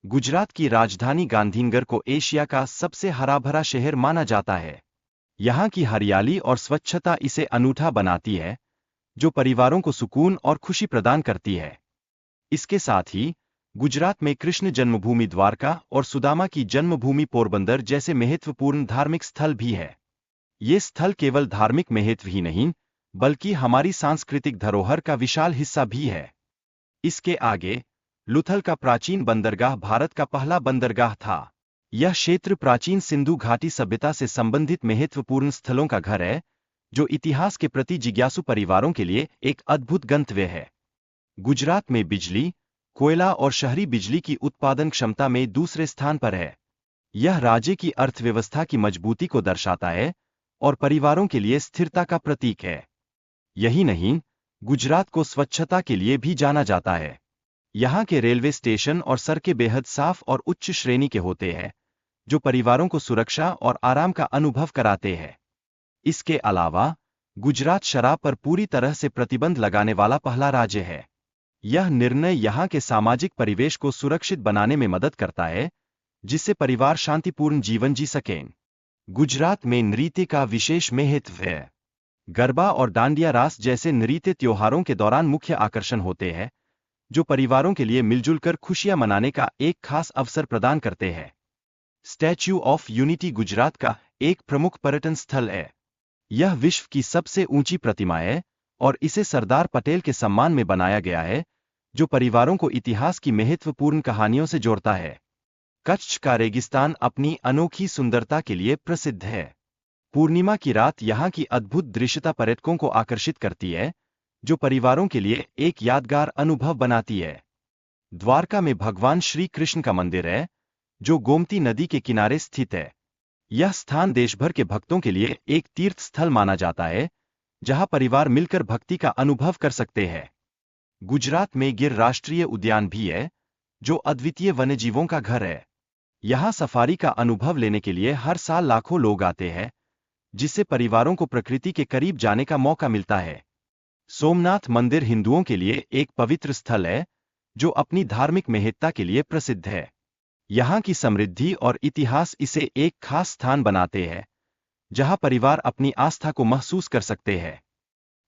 गुजरात की राजधानी गांधीनगर को एशिया का सबसे हरा-भरा शहर माना जाता है। यहाँ की हरियाली और स्वच्छता इसे अनूठा बनाती है, जो परिवारों को सुकून और खुशी प्रदान करती है। इसके साथ ही गुजरात में कृष्ण जन्मभूमि द्वारका और सुदामा की जन्मभूमि पोरबंदर जैसे महत्वपूर्ण धार्मिक स्थल भी है। ये स्थल केवल धार्मिक महत्व ही नहीं, बल्कि हमारी सांस्कृतिक धरोहर का विशाल हिस्सा भी है। इसके आगे लुथल का प्राचीन बंदरगाह भारत का पहला बंदरगाह था। यह क्षेत्र प्राचीन सिंधु घाटी सभ्यता से संबंधित महत्वपूर्ण स्थलों का घर है, जो इतिहास के प्रति जिज्ञासु परिवारों के लिए एक अद्भुत गंतव्य है। गुजरात में बिजली, कोयला और शहरी बिजली की उत्पादन क्षमता में दूसरे स्थान पर है। यह राज्य की अर्थव्यवस्था की मजबूती को दर्शाता है और परिवारों के लिए स्थिरता का प्रतीक है। यही नहीं, गुजरात को स्वच्छता के लिए भी जाना जाता है। यहाँ के रेलवे स्टेशन और सड़कें बेहद साफ और उच्च श्रेणी के होते हैं, जो परिवारों को सुरक्षा और आराम का अनुभव कराते हैं। इसके अलावा गुजरात शराब पर पूरी तरह से प्रतिबंध लगाने वाला पहला राज्य है। यह निर्णय यहाँ के सामाजिक परिवेश को सुरक्षित बनाने में मदद करता है, जिससे परिवार शांतिपूर्ण जीवन जी सकें। गुजरात में नृत्य का विशेष महत्व है। गरबा और डांडिया रास जैसे नृत्य त्योहारों के दौरान मुख्य आकर्षण होते हैं, जो परिवारों के लिए मिलजुल कर खुशियां मनाने का एक खास अवसर प्रदान करते हैं। स्टैच्यू ऑफ यूनिटी गुजरात का एक प्रमुख पर्यटन स्थल है। यह विश्व की सबसे ऊंची प्रतिमा है और इसे सरदार पटेल के सम्मान में बनाया गया है, जो परिवारों को इतिहास की महत्वपूर्ण कहानियों से जोड़ता है। कच्छ का रेगिस्तान अपनी अनोखी सुंदरता के लिए प्रसिद्ध है। पूर्णिमा की रात यहाँ की अद्भुत दृश्यता पर्यटकों को आकर्षित करती है, जो परिवारों के लिए एक यादगार अनुभव बनाती है। द्वारका में भगवान श्री कृष्ण का मंदिर है, जो गोमती नदी के किनारे स्थित है। यह स्थान देशभर के भक्तों के लिए एक तीर्थ स्थल माना जाता है, जहां परिवार मिलकर भक्ति का अनुभव कर सकते हैं। गुजरात में गिर राष्ट्रीय उद्यान भी है, जो अद्वितीय वन्यजीवों का घर है। यहाँ सफारी का अनुभव लेने के लिए हर साल लाखों लोग आते हैं, जिससे परिवारों को प्रकृति के करीब जाने का मौका मिलता है। सोमनाथ मंदिर हिंदुओं के लिए एक पवित्र स्थल है, जो अपनी धार्मिक महत्ता के लिए प्रसिद्ध है। यहाँ की समृद्धि और इतिहास इसे एक खास स्थान बनाते हैं, जहाँ परिवार अपनी आस्था को महसूस कर सकते हैं।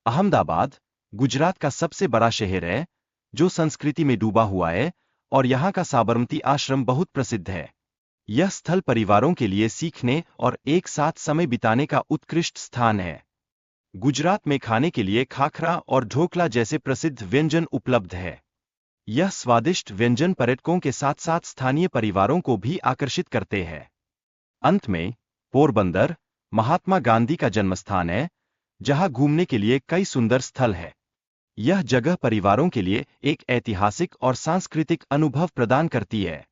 अहमदाबाद गुजरात का सबसे बड़ा शहर है, जो संस्कृति में डूबा हुआ है, और यहाँ का साबरमती आश्रम बहुत प्रसिद्ध है। यह स्थल परिवारों के लिए सीखने और एक साथ समय बिताने का उत्कृष्ट स्थान है। गुजरात में खाने के लिए खाखरा और ढोकला जैसे प्रसिद्ध व्यंजन उपलब्ध है। यह स्वादिष्ट व्यंजन पर्यटकों के साथ साथ स्थानीय परिवारों को भी आकर्षित करते हैं। अंत में पोरबंदर महात्मा गांधी का जन्मस्थान है, जहां घूमने के लिए कई सुंदर स्थल हैं। यह जगह परिवारों के लिए एक ऐतिहासिक और सांस्कृतिक अनुभव प्रदान करती है।